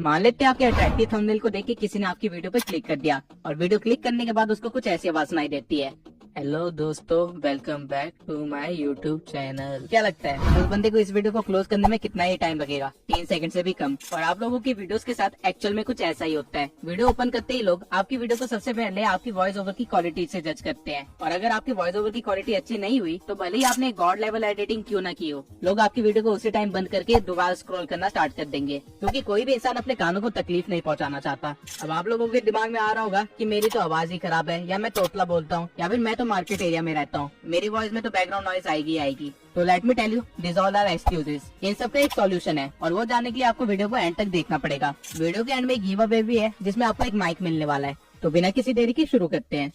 मान लेते हैं आपके अट्रैक्टिव थंबनेल को देख के किसी ने आपकी वीडियो पर क्लिक कर दिया और वीडियो क्लिक करने के बाद उसको कुछ ऐसी आवाज सुनाई देती है, हेलो दोस्तों, welcome back to my YouTube channel. क्या लगता है उस बंदे को इस वीडियो को क्लोज करने में कितना ही टाइम लगेगा? 3 सेकंड से भी कम। और आप लोगों की वीडियोस के साथ एक्चुअल में कुछ ऐसा ही होता है। वीडियो ओपन करते ही लोग आपकी वीडियो को सबसे पहले आपकी वॉइस ओवर की क्वालिटी से जज करते हैं, और अगर आपकी वॉइस ओवर की क्वालिटी अच्छी नहीं हुई तो भले ही आपने गॉड लेवल एडिटिंग क्यों ना की हो, लोग आपकी वीडियो को उसी टाइम बंद करके दोबारा स्क्रॉल करना स्टार्ट कर देंगे, क्योंकि कोई भी इंसान अपने कानों को तकलीफ नहीं पहुंचाना चाहता। अब आप लोगों के दिमाग में आ रहा होगा कि मेरी तो आवाज ही खराब है, या मैं तोतला बोलता हूँ, या फिर मैं तो मार्केट एरिया में रहता हूँ, मेरी वॉइस में तो बैकग्राउंड नॉइज आएगी। तो let me tell you, this all are excuses. इन सब का एक सॉल्यूशन है, और वो जानने के लिए आपको वीडियो को एंड तक देखना पड़ेगा। वीडियो के एंड में गिव अवे भी है जिसमें आपको एक माइक मिलने वाला है। तो बिना किसी देरी के शुरू करते हैं।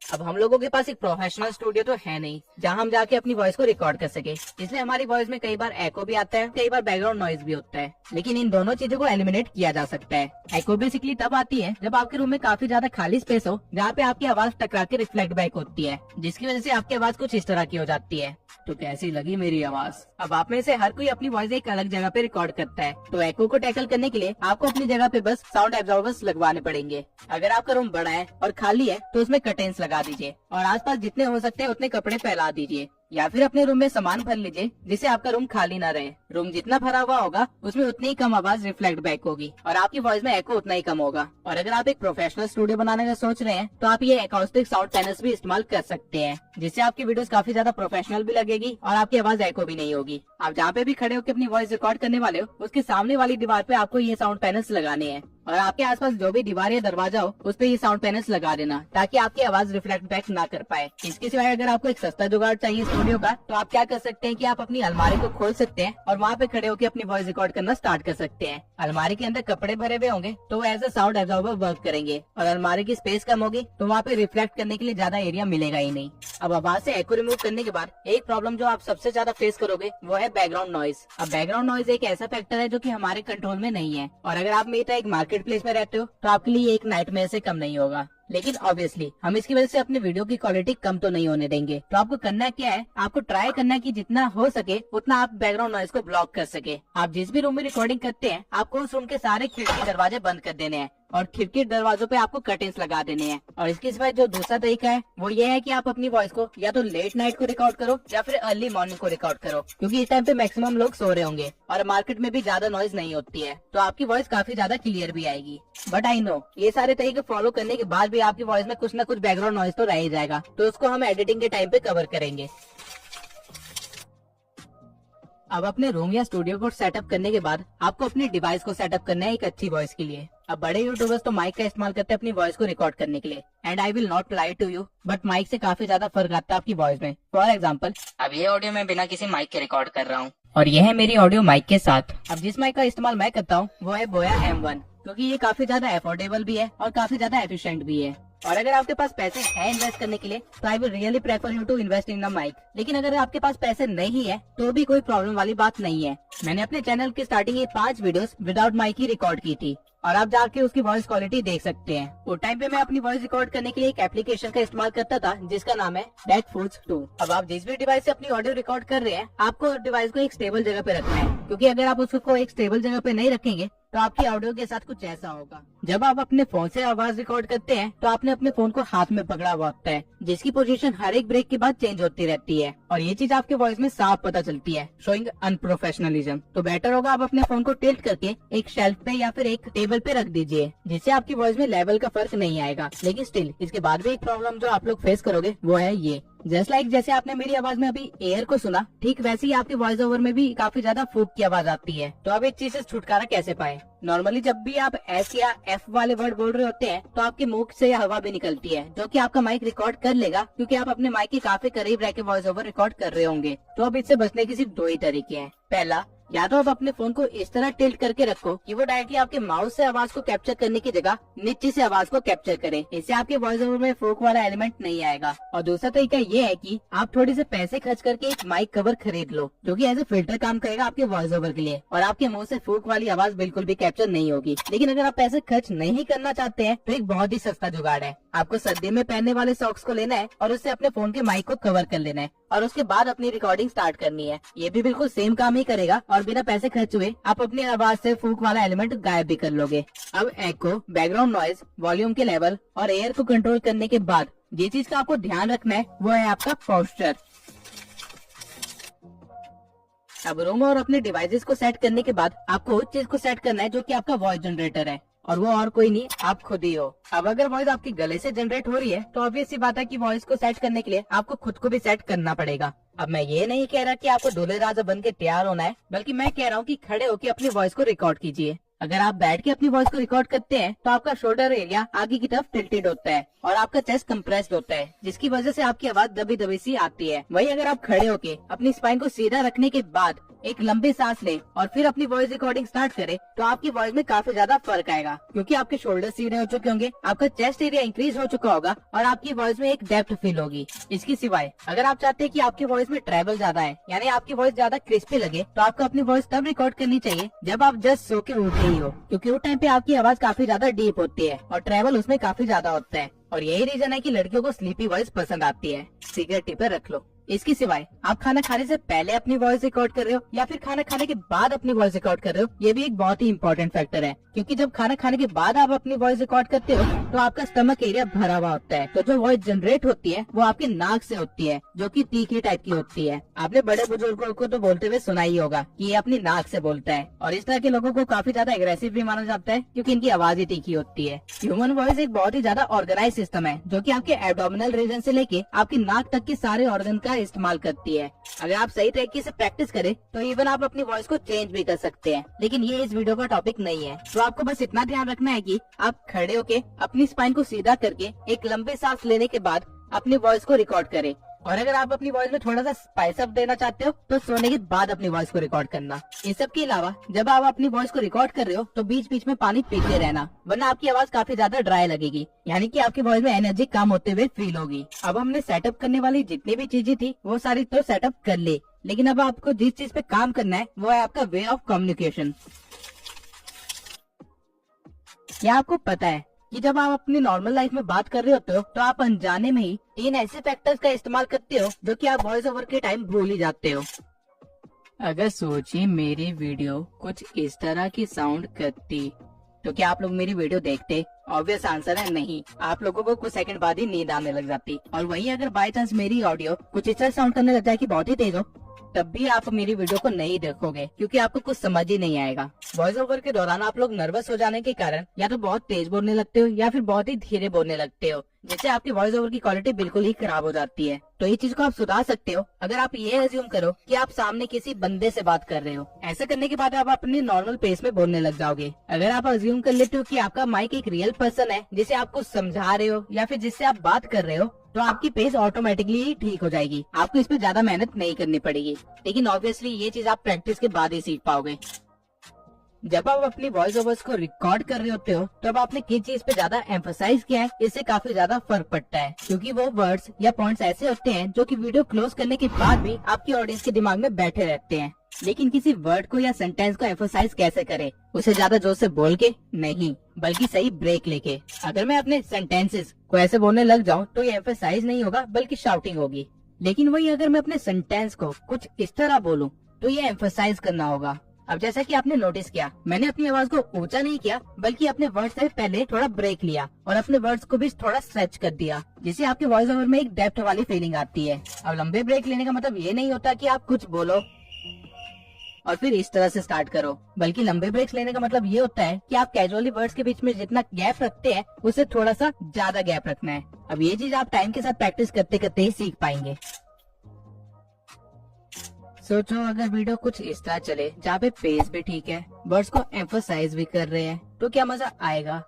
अब हम लोगों के पास एक प्रोफेशनल स्टूडियो तो है नहीं जहां हम जाके अपनी वॉइस को रिकॉर्ड कर सके, इसलिए हमारी वॉइस में कई बार एको भी आता है, कई बार बैकग्राउंड नॉइज भी होता है। लेकिन इन दोनों चीजों को एलिमिनेट किया जा सकता है। एको बेसिकली तब आती है जब आपके रूम में काफी ज्यादा खाली स्पेस हो, जहाँ पे आपकी आवाज टकरा के रिफ्लेक्ट बैक होती है, जिसकी वजह से आपकी आवाज कुछ इस तरह की हो जाती है। तो कैसी लगी मेरी आवाज? अब आप में से हर कोई अपनी वॉइस एक अलग जगह पे रिकॉर्ड करता है, तो एको को टैकल करने के लिए आपको अपनी जगह पे बस साउंड एब्जॉर्बर्स लगवाने पड़ेंगे। अगर आपका रूम बड़ा है और खाली है तो उसमें कर्टेन्स लगा दीजिए, और आसपास जितने हो सकते हैं उतने कपड़े फैला दीजिए, या फिर अपने रूम में सामान भर लीजिए जिससे आपका रूम खाली ना रहे। रूम जितना भरा हुआ होगा उसमें उतनी ही कम आवाज रिफ्लेक्ट बैक होगी, और आपकी वॉइस में एको उतना ही कम होगा। और अगर आप एक प्रोफेशनल स्टूडियो बनाने का सोच रहे हैं तो आप ये अकॉस्टिक साउंड पैनल्स भी इस्तेमाल कर सकते हैं, जिससे आपकी वीडियोस काफी ज्यादा प्रोफेशनल भी लगेगी और आपकी आवाज एको भी नहीं होगी। आप जहाँ पे भी खड़े होकर अपनी वॉइस रिकॉर्ड करने वाले हो, उसके सामने वाली दीवार पे आपको ये साउंड पैनल्स लगाने हैं, और आपके आसपास जो भी दीवार या दरवाजा हो उस पे ये साउंड पैनल्स लगा देना, ताकि आपकी आवाज रिफ्लेक्ट बैक ना कर पाए। इसके सिवाय अगर आपको एक सस्ता जुगाड़ चाहिए स्टूडियो का, तो आप क्या कर सकते हैं कि आप अपनी अलमारी को खोल सकते हैं और वहाँ पे खड़े होकर अपनी वॉइस रिकॉर्ड करना स्टार्ट कर सकते हैं। अलमारी के अंदर कपड़े भरे हुए होंगे तो वो as a sound absorber work करेंगे, और अलमारी की स्पेस कम होगी तो वहाँ पे रिफ्लेक्ट करने के लिए ज्यादा एरिया मिलेगा ही नहीं। अब आवाज से एको रिमूव करने के बाद एक प्रॉब्लम जो आप सबसे ज्यादा फेस करोगे वो है बैकग्राउंड नॉइज। अब बैकग्राउंड नॉइज एक ऐसा फैक्टर है जो कि हमारे कंट्रोल में नहीं है, और अगर आप मेरी तरह एक मार्केट प्लेस में रहते हो तो आपके लिए एक नाइटमेयर से कम नहीं होगा। लेकिन ऑब्वियसली हम इसकी वजह से अपने वीडियो की क्वालिटी कम तो नहीं होने देंगे। तो आपको करना क्या है, आपको ट्राई करना है कि जितना हो सके उतना आप बैकग्राउंड नॉइज को ब्लॉक कर सके। आप जिस भी रूम में रिकॉर्डिंग करते हैं आपको उस रूम के सारे खिड़की दरवाजे बंद कर देने हैं, और खिड़की दरवाजों पे आपको कर्टेन्स लगा देने हैं। और इसके सिवाय जो दूसरा तरीका है वो ये है कि आप अपनी वॉइस को या तो लेट नाइट को रिकॉर्ड करो या फिर अर्ली मॉर्निंग को रिकॉर्ड करो, क्योंकि इस टाइम पे मैक्सिमम लोग सो रहे होंगे और मार्केट में भी ज्यादा नॉइज नहीं होती है, तो आपकी वॉइस काफी ज्यादा क्लियर भी आएगी। बट आई नो ये सारे तरीके फॉलो करने के बाद भी आपकी वॉइस में कुछ न कुछ बैकग्राउंड नॉइज तो रह ही जाएगा, तो उसको हम एडिटिंग के टाइम पे कवर करेंगे। अब अपने रूम या स्टूडियो को सेटअप करने के बाद आपको अपनी डिवाइस को सेटअप करना है एक अच्छी वॉइस के लिए। अब बड़े यूट्यूबर्स तो माइक का इस्तेमाल करते हैं अपनी वॉइस को रिकॉर्ड करने के लिए, and I will not lie to you, but mic से काफी ज्यादा फर्क आता है आपकी वॉइस में। फॉर एग्जाम्पल, अब ये ऑडियो मैं बिना किसी माइक के रिकॉर्ड कर रहा हूँ, और ये है मेरी ऑडियो माइक के साथ। अब जिस माइक का इस्तेमाल मैं करता हूँ वो है बोया M1, क्योंकि ये काफी ज्यादा अफोर्डेबल भी है और काफी ज्यादा एफिशिएंट भी है। और अगर आपके पास पैसे हैं इन्वेस्ट करने के लिए तो I will really prefer you to invest in a mic. लेकिन अगर आपके पास पैसे नहीं है तो भी कोई प्रॉब्लम वाली बात नहीं है। मैंने अपने चैनल की स्टार्टिंग ये 5 वीडियोस विदाउट माइक ही रिकॉर्ड की थी, और आप जाके उसकी वॉइस क्वालिटी देख सकते हैं। वो टाइम पे मैं अपनी वॉइस रिकॉर्ड करने के लिए एक एप्लीकेशन का इस्तेमाल करता था जिसका नाम है डेटफूड्स 2। अब आप जिस भी डिवाइस से अपनी ऑडियो रिकॉर्ड कर रहे हैं आपको डिवाइस को एक स्टेबल जगह पे रखना है, क्योंकि अगर आप उसको एक स्टेबल जगह पे नहीं रखेंगे तो आपकी ऑडियो के साथ कुछ ऐसा होगा। जब आप अपने फोन से आवाज रिकॉर्ड करते हैं तो आपने अपने फोन को हाथ में पकड़ा हुआ होता है, जिसकी पोजीशन हर एक ब्रेक के बाद चेंज होती रहती है, और ये चीज आपके वॉइस में साफ पता चलती है, शोइंग अनप्रोफेशनलिज्म। तो बेटर होगा आप अपने फोन को टिल्ट करके एक शेल्फ पे या फिर एक टेबल पे रख दीजिए, जिससे आपकी वॉइस में लेवल का फर्क नहीं आएगा। लेकिन स्टिल इसके बाद भी एक प्रॉब्लम जो आप लोग फेस करोगे वो है ये, जस्ट लाइक जैसे आपने मेरी आवाज में अभी एयर को सुना, ठीक वैसे ही आपकी वॉइस ओवर में भी काफी ज्यादा फूक की आवाज आती है। तो आप इस चीज से छुटकारा कैसे पाए? नॉर्मली जब भी आप एस या एफ वाले वर्ड बोल रहे होते हैं तो आपके मुंह से हवा भी निकलती है, जो कि आपका माइक रिकॉर्ड कर लेगा, क्योंकि आप अपने माइक के काफी करीब रह के वॉइस ओवर रिकॉर्ड कर रहे होंगे। तो अब इससे बचने के सिर्फ 2 ही तरीके हैं। पहला, या तो आप अपने फोन को इस तरह टिल्ट करके रखो कि वो डायरेक्टली आपके माउस से आवाज को कैप्चर करने की जगह नीचे से आवाज को कैप्चर करे, इससे आपके वॉइस ओवर में फोक वाला एलिमेंट नहीं आएगा। और दूसरा तरीका ये है कि आप थोड़े से पैसे खर्च करके एक माइक कवर खरीद लो, जो कि एज ए फिल्टर काम करेगा आपके वॉइस ओवर के लिए, और आपके मुंह से फोक वाली आवाज बिल्कुल भी कैप्चर नहीं होगी। लेकिन अगर आप पैसे खर्च नहीं करना चाहते हैं तो एक बहुत ही सस्ता जुगाड़ है। आपको सर्दी में पहनने वाले सॉक्स को लेना है और उससे अपने फोन के माइक को कवर कर लेना है, और उसके बाद अपनी रिकॉर्डिंग स्टार्ट करनी है। ये भी बिल्कुल सेम काम ही करेगा और बिना पैसे खर्च हुए आप अपनी आवाज से फूक वाला एलिमेंट गायब भी कर लोगे। अब एको, बैकग्राउंड नॉइज, वॉल्यूम के लेवल और एयर को कंट्रोल करने के बाद ये चीज का आपको ध्यान रखना है वो है आपका पोस्चर। अब रूम और अपने डिवाइसेस को सेट करने के बाद आपको उस चीज को सेट करना है जो कि आपका वॉइस जनरेटर है, और वो और कोई नहीं आप खुद ही हो। अब अगर वॉइस आपके गले से जनरेट हो रही है तो ऑब्वियस सी बात है कि वॉइस को सेट करने के लिए आपको खुद को भी सेट करना पड़ेगा। अब मैं ये नहीं कह रहा कि आपको दूल्हे राजा बन के तैयार होना है, बल्कि मैं कह रहा हूँ कि खड़े होकर अपनी वॉइस को रिकॉर्ड कीजिए। अगर आप बैठ के अपनी वॉइस को रिकॉर्ड करते हैं तो आपका शोल्डर एरिया आगे की तरफ टिल्टेड होता है और आपका चेस्ट कंप्रेस्ड होता है, जिसकी वजह से आपकी आवाज दबी दबी सी आती है। वही अगर आप खड़े होके अपनी स्पाइन को सीधा रखने के बाद एक लंबी सांस लें और फिर अपनी वॉइस रिकॉर्डिंग स्टार्ट करें तो आपकी वॉइस में काफी ज्यादा फर्क आएगा, क्योंकि आपके शोल्डर सीधे हो चुके होंगे, आपका चेस्ट एरिया इंक्रीज हो चुका होगा और आपकी वॉइस में एक डेप्थ फील होगी। इसके सिवाय अगर आप चाहते हैं कि आपकी वॉइस में ट्रैवल ज्यादा है, यानी आपकी वॉइस ज्यादा क्रिस्पी लगे, तो आपको अपनी वॉइस तब रिकॉर्ड करनी चाहिए जब आप जस्ट सो के उठे ही हो, क्योंकि उस टाइम पे आपकी आवाज काफी ज्यादा डीप होती है और ट्रैवल उसमें काफी ज्यादा होता है। और यही रीजन है कि लड़कियों को स्लीपी वॉइस पसंद आती है। सीक्रेट टिप रख लो। इसके सिवाय आप खाना खाने से पहले अपनी वॉइस रिकॉर्ड कर रहे हो या फिर खाना खाने के बाद अपनी वॉइस रिकॉर्ड कर रहे हो, ये भी एक बहुत ही इंपॉर्टेंट फैक्टर है, क्योंकि जब खाना खाने के बाद आप अपनी वॉइस रिकॉर्ड करते हो तो आपका स्टमक एरिया भरा हुआ होता है, तो जो वॉइस जनरेट होती है वो आपके नाक से होती है, जो कि तीखी टाइप की होती है। आपने बड़े बुजुर्गों को तो बोलते हुए सुना ही होगा कि ये अपनी नाक से बोलता है, और इस तरह के लोगों को काफी ज्यादा एग्रेसिव भी माना जाता है क्योंकि इनकी आवाज ही तीखी होती है। ह्यूमन वॉइस एक बहुत ही ज्यादा ऑर्गेनाइज सिस्टम है जो कि आपके एब्डोमिनल रीजन से लेके आपकी नाक तक के सारे ऑर्गन का इस्तेमाल करती है। अगर आप सही तरीके से प्रैक्टिस करें तो इवन आप अपनी वॉइस को चेंज भी कर सकते हैं, लेकिन ये इस वीडियो का टॉपिक नहीं है। तो आपको बस इतना ध्यान रखना है कि आप खड़े होके अपनी स्पाइन को सीधा करके एक लंबे सांस लेने के बाद अपनी वॉइस को रिकॉर्ड करें, और अगर आप अपनी वॉइस में थोड़ा सा स्पाइस अप देना चाहते हो तो सोने के बाद अपनी वॉइस को रिकॉर्ड करना। इन सब के अलावा जब आप अपनी वॉइस को रिकॉर्ड कर रहे हो तो बीच बीच में पानी पीते रहना, वरना आपकी आवाज काफी ज्यादा ड्राई लगेगी, यानी कि आपकी वॉइस में एनर्जी कम होते हुए फील होगी। अब हमने सेटअप करने वाली जितनी भी चीजें थी वो सारी तो सेटअप कर ली, लेकिन अब आपको जिस चीज पे काम करना है वो है आपका वे ऑफ कम्युनिकेशन। क्या आपको पता है कि जब आप अपनी नॉर्मल लाइफ में बात कर रहे होते हो तो आप अनजाने में ही 3 ऐसे फैक्टर्स का इस्तेमाल करते हो जो कि आप वॉइस ओवर के टाइम भूल ही जाते हो। अगर सोचिए मेरी वीडियो कुछ इस तरह की साउंड करती तो क्या आप लोग मेरी वीडियो देखते? ऑब्वियस आंसर है नहीं। आप लोगों को कुछ सेकंड बाद ही नींद आने लग जाती। और वहीं अगर बाय चांस मेरी ऑडियो कुछ इस तरह साउंड करने लग जाए कि बहुत ही तेज हो, तब भी आप मेरी वीडियो को नहीं देखोगे, क्योंकि आपको कुछ समझ ही नहीं आएगा। वॉइस ओवर के दौरान आप लोग नर्वस हो जाने के कारण या तो बहुत तेज बोलने लगते हो या फिर बहुत ही धीरे बोलने लगते हो, जिससे आपकी वॉइस ओवर की क्वालिटी बिल्कुल ही खराब हो जाती है। तो ये चीज को आप सुधार सकते हो अगर आप ये अज्यूम करो कि आप सामने किसी बंदे से बात कर रहे हो। ऐसा करने के बाद आप अपने नॉर्मल पेस में बोलने लग जाओगे। अगर आप अज्यूम कर लेते हो कि आपका माइक एक रियल पर्सन है जिसे आप कुछ समझा रहे हो या फिर जिससे आप बात कर रहे हो, तो आपकी पेस ऑटोमेटिकली ही ठीक हो जाएगी। आपको इस पे ज्यादा मेहनत नहीं करनी पड़ेगी, लेकिन ऑब्वियसली ये चीज आप प्रैक्टिस के बाद ही सीख पाओगे। जब आप अपनी वॉइस ओवर्स को रिकॉर्ड कर रहे होते हो तो अब आपने किस चीज पे ज्यादा एम्फसाइज किया है, इससे काफी ज्यादा फर्क पड़ता है, क्योंकि वो वर्ड्स या पॉइंट्स ऐसे होते हैं जो कि वीडियो क्लोज करने के बाद भी आपकी ऑडियंस के दिमाग में बैठे रहते हैं। लेकिन किसी वर्ड को या सेंटेंस को एम्फसाइज कैसे करें? उसे ज्यादा जोर से बोल के नहीं, बल्कि सही ब्रेक लेके। अगर मैं अपने सेंटेंसेस को ऐसे बोलने लग जाऊं तो ये एम्फसाइज नहीं होगा बल्कि शाउटिंग होगी, लेकिन वही अगर मैं अपने सेंटेंस को कुछ इस तरह बोलूं तो ये एम्फसाइज करना होगा। अब जैसा कि आपने नोटिस किया, मैंने अपनी आवाज को ऊंचा नहीं किया बल्कि अपने वर्ड्स से पहले थोड़ा ब्रेक लिया और अपने वर्ड्स को भी थोड़ा स्ट्रेच कर दिया, जिससे आपके वॉइस ओवर में एक डेप्थ वाली फीलिंग आती है। अब लंबे ब्रेक लेने का मतलब ये नहीं होता कि आप कुछ बोलो और फिर इस तरह से स्टार्ट करो, बल्कि लंबे ब्रेक्स लेने का मतलब ये होता है कि आप कैजुअली वर्ड्स के बीच में जितना गैप रखते हैं उससे थोड़ा सा ज्यादा गैप रखना है। अब ये चीज आप टाइम के साथ प्रैक्टिस करते करते ही सीख पाएंगे। सोचो अगर वीडियो कुछ इस तरह चले जहाँ पे पेस भी ठीक है, वर्ड्स को एम्फसाइज भी कर रहे हैं, तो क्या मजा आएगा।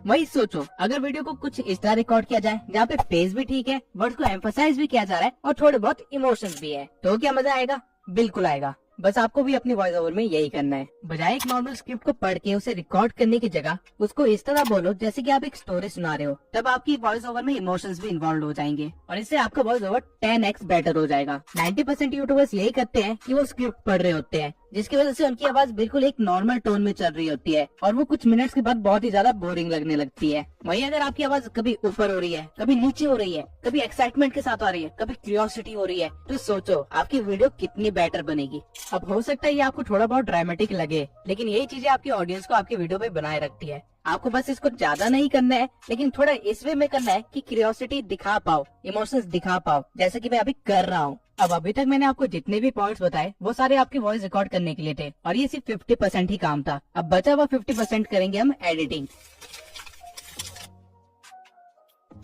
वही सोचो अगर वीडियो को कुछ इस तरह रिकॉर्ड किया जाए जहाँ पे पेस भी ठीक है, वर्ड्स को एम्फसाइज भी किया जा रहा है और थोड़े बहुत इमोशंस भी है, तो क्या मजा आएगा। बिल्कुल आएगा। बस आपको भी अपनी वॉइस ओवर में यही करना है। बजाय एक नॉर्मल स्क्रिप्ट को पढ़ के उसे रिकॉर्ड करने की जगह उसको इस तरह बोलो जैसे कि आप एक स्टोरी सुना रहे हो, तब आपकी वॉइस ओवर में इमोशंस भी इन्वॉल्व हो जाएंगे और इससे आपका वॉइस ओवर 10x बेटर हो जाएगा। 90% यूट्यूबर्स यही करते हैं कि वो स्क्रिप्ट पढ़ रहे होते हैं, जिसकी वजह से उनकी आवाज बिल्कुल एक नॉर्मल टोन में चल रही होती है और वो कुछ मिनट्स के बाद बहुत ही ज्यादा बोरिंग लगने लगती है। वहीं अगर आपकी आवाज कभी ऊपर हो रही है, कभी नीचे हो रही है, कभी एक्साइटमेंट के साथ आ रही है, कभी क्यूरियोसिटी हो रही है, तो सोचो आपकी वीडियो कितनी बेटर बनेगी। अब हो सकता है ये आपको थोड़ा बहुत ड्रामेटिक लगे, लेकिन यही चीजें आपकी ऑडियंस को आपकी वीडियो पे बनाए रखती है। आपको बस इसको ज्यादा नहीं करना है, लेकिन थोड़ा इस वे में करना है कि क्यूरियोसिटी दिखा पाओ, इमोशंस दिखा पाओ, जैसे कि मैं अभी कर रहा हूँ। अब अभी तक मैंने आपको जितने भी पॉइंट्स बताए वो सारे आपकी वॉइस रिकॉर्ड करने के लिए थे और ये सिर्फ 50% ही काम था। अब बचा हुआ 50% करेंगे हम एडिटिंग।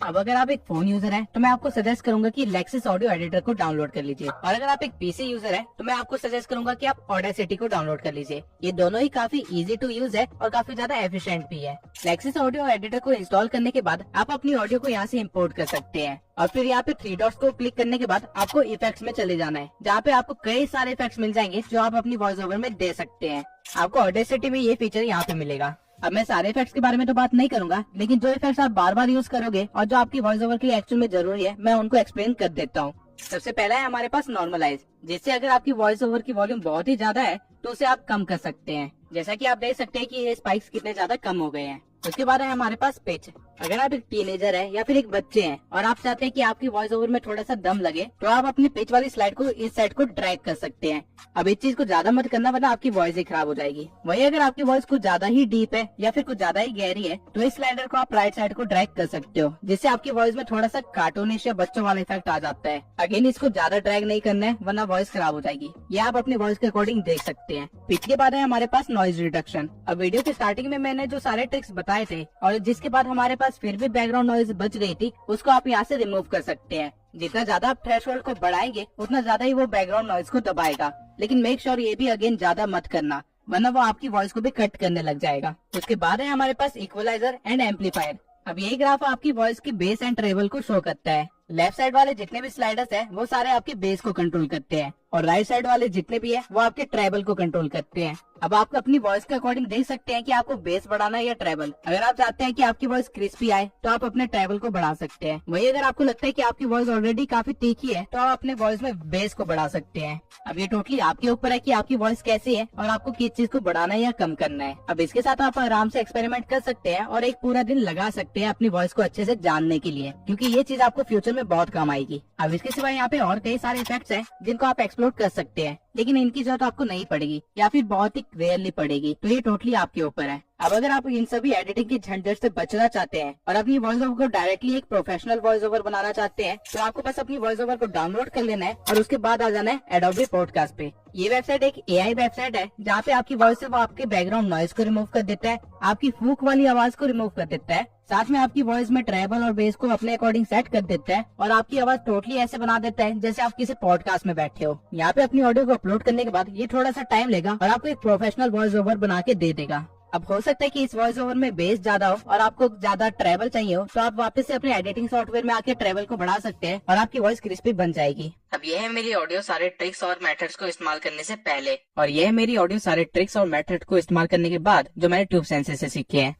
अब अगर आप एक फोन यूजर हैं तो मैं आपको सजेस्ट करूंगा कि लेक्सिस ऑडियो एडिटर को डाउनलोड कर लीजिए, और अगर आप एक पीसी यूजर हैं तो मैं आपको सजेस्ट करूंगा कि आप ऑडेसिटी को डाउनलोड कर लीजिए। ये दोनों ही काफी इजी टू यूज है और काफी ज्यादा एफिशिएंट भी है। लेक्सिस ऑडियो एडिटर को इंस्टॉल करने के बाद आप अपनी ऑडियो को यहाँ से इम्पोर्ट कर सकते हैं और फिर यहाँ पे 3 डॉट्स को क्लिक करने के बाद आपको इफेक्ट्स में चले जाना है, जहाँ पे आपको कई सारे इफेक्ट्स मिल जाएंगे जो आप अपनी वॉइस ओवर में दे सकते हैं। आपको ऑडेसिटी में ये फीचर यहाँ पे मिलेगा। अब मैं सारे इफेक्ट्स के बारे में तो बात नहीं करूंगा, लेकिन जो इफेक्ट्स आप बार बार यूज करोगे और जो आपकी वॉइस ओवर के लिए एक्चुअल में जरूरी है, मैं उनको एक्सप्लेन कर देता हूँ। सबसे पहला है हमारे पास नॉर्मलाइज, जिससे अगर आपकी वॉइस ओवर की वॉल्यूम बहुत ही ज्यादा है तो उसे आप कम कर सकते हैं। जैसा कि आप देख सकते हैं कि ये स्पाइक्स कितने ज्यादा कम हो गए हैं। उसके बाद है हमारे पास पिच। अगर आप एक टीनेजर है या फिर एक बच्चे हैं और आप चाहते हैं कि आपकी वॉइस ओवर में थोड़ा सा दम लगे, तो आप अपनी पिच वाली स्लाइड को इस साइड को ड्रैग कर सकते हैं। अब इस चीज को ज्यादा मत करना, वरना आपकी वॉइस ही खराब हो जाएगी। वहीं अगर आपकी वॉइस कुछ ज्यादा ही डीप है या फिर कुछ ज्यादा ही गहरी है, तो इस स्लाइडर को आप राइट साइड को ड्रैग कर सकते हो, जिससे आपकी वॉइस में थोड़ा सा कार्टूनिश या बच्चों वाला इफेक्ट आ जाता है। अगेन इसको ज्यादा ड्रैग नहीं करना है, वरना वॉइस खराब हो जाएगी। ये आप अपनी वॉइस के अकॉर्डिंग देख सकते हैं। पिच के बाद है हमारे पास नॉइज रिडक्शन। अब वीडियो के स्टार्टिंग में मैंने जो सारे ट्रिक्स बताए थे और जिसके बाद हमारे पास फिर भी बैकग्राउंड नॉइज बच गई थी, उसको आप यहाँ से रिमूव कर सकते हैं। जितना ज्यादा आप थ्रेशोल्ड को बढ़ाएंगे उतना ज्यादा ही वो बैकग्राउंड नॉइज को दबाएगा, लेकिन मेक श्योर ये भी अगेन ज्यादा मत करना, वरना वो आपकी वॉइस को भी कट करने लग जाएगा। उसके बाद है हमारे पास इक्वलाइजर एंड एम्पलीफायर। अब ये ग्राफ आपकी वॉइस की बेस एंड ट्रेबल को शो करता है। लेफ्ट साइड वाले जितने भी स्लाइडर्स हैं वो सारे आपके बेस को कंट्रोल करते हैं और राइट साइड वाले जितने भी है वो आपके ट्रेबल को कंट्रोल करते हैं। अब आप अपनी वॉइस के अकॉर्डिंग देख सकते हैं कि आपको बेस बढ़ाना है या ट्रेबल। अगर आप चाहते हैं कि आपकी वॉइस क्रिस्पी आए तो आप अपने ट्रेबल को बढ़ा सकते हैं। वही अगर आपको लगता है कि आपकी वॉइस ऑलरेडी काफी तीखी है तो आप अपने वॉइस में बेस को बढ़ा सकते हैं। अब ये टोटली आपके ऊपर है कि आपकी वॉइस कैसी है और आपको किस चीज को बढ़ाना है या कम करना है। अब इसके साथ आप आराम से एक्सपेरिमेंट कर सकते हैं और एक पूरा दिन लगा सकते हैं अपनी वॉइस को अच्छे से जानने के लिए, क्योंकि ये चीज आपको फ्यूचर में बहुत काम आएगी। अब इसके सिवाय यहाँ पे और कई सारे इफेक्ट्स हैं जिनको आप एक्सप्लोर कर सकते हैं, लेकिन इनकी जरूरत आपको नहीं पड़ेगी या फिर बहुत ही रेयरली पड़ेगी, तो ये टोटली आपके ऊपर है। अब अगर आप इन सभी एडिटिंग के झंझट से बचना चाहते हैं और अपनी वॉइस ओवर को डायरेक्टली एक प्रोफेशनल वॉइस ओवर बनाना चाहते हैं, तो आपको बस अपनी वॉइस ओवर को डाउनलोड कर लेना है और उसके बाद आ जाना है एडोबी पॉडकास्ट पे। ये वेबसाइट एक एआई वेबसाइट है जहाँ पे आपकी वॉइस से वो आपके बैकग्राउंड नॉइज को रिमूव कर देता है, आपकी फूक वाली आवाज को रिमूव कर देता है, साथ में आपकी वॉइस में ट्रेबल और बेस को अपने अकॉर्डिंग सेट कर देता है और आपकी आवाज टोटली ऐसे बना देता है जैसे आप किसी पॉडकास्ट में बैठे हो। यहाँ पे अपनी ऑडियो को अपलोड करने के बाद ये थोड़ा सा टाइम लेगा और आपको एक प्रोफेशनल वॉइस ओवर बना के दे देगा। अब हो सकता है कि इस वॉइस ओवर में बेस ज्यादा हो और आपको ज्यादा ट्रेबल चाहिए हो, तो आप वापस से अपने एडिटिंग सॉफ्टवेयर में आके ट्रेबल को बढ़ा सकते हैं और आपकी वॉइस क्रिस्पी बन जाएगी। अब ये है मेरी ऑडियो सारे ट्रिक्स और मेथड्स को इस्तेमाल करने से पहले, और ये है मेरी ऑडियो सारे ट्रिक्स और मेथड को इस्तेमाल करने के बाद जो मैंने ट्यूब सेंसर से सीखे हैं।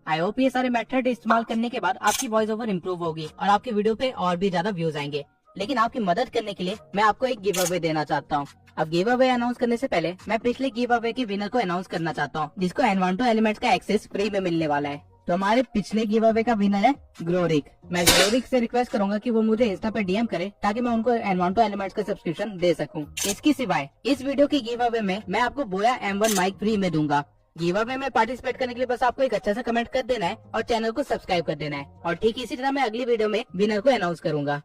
आई होप ये सारे मेथड इस्तेमाल करने के बाद आपकी वॉइस ओवर इम्प्रूव होगी और आपकी वीडियो पे और भी ज्यादा व्यूज आएंगे। लेकिन आपकी मदद करने के लिए मैं आपको एक गिव अवे देना चाहता हूँ। अब गिव अवे अनाउंस करने से पहले मैं पिछले गिव अवे के विनर को अनाउंस करना चाहता हूँ, जिसको एनवांटो एलिमेंट्स का एक्सेस फ्री में मिलने वाला है। तो हमारे पिछले गिव अवे का विनर है ग्रोरिक। मैं ग्रोरिक से रिक्वेस्ट करूंगा कि वो मुझे इंस्टा पे डीएम करे ताकि मैं उनको एनवांटो एलिमेंट्स का सब्सक्रिप्शन दे सकूं। इसके सिवाय इस वीडियो की गिव अवे में मैं आपको बोया M1 माइक फ्री में दूंगा। गिव अवे में पार्टिसिपेट करने के लिए बस आपको एक अच्छा सा कमेंट कर देना है और चैनल को सब्सक्राइब कर देना है, और ठीक इसी तरह मैं अगली वीडियो में विनर को अनाउंस करूंगा।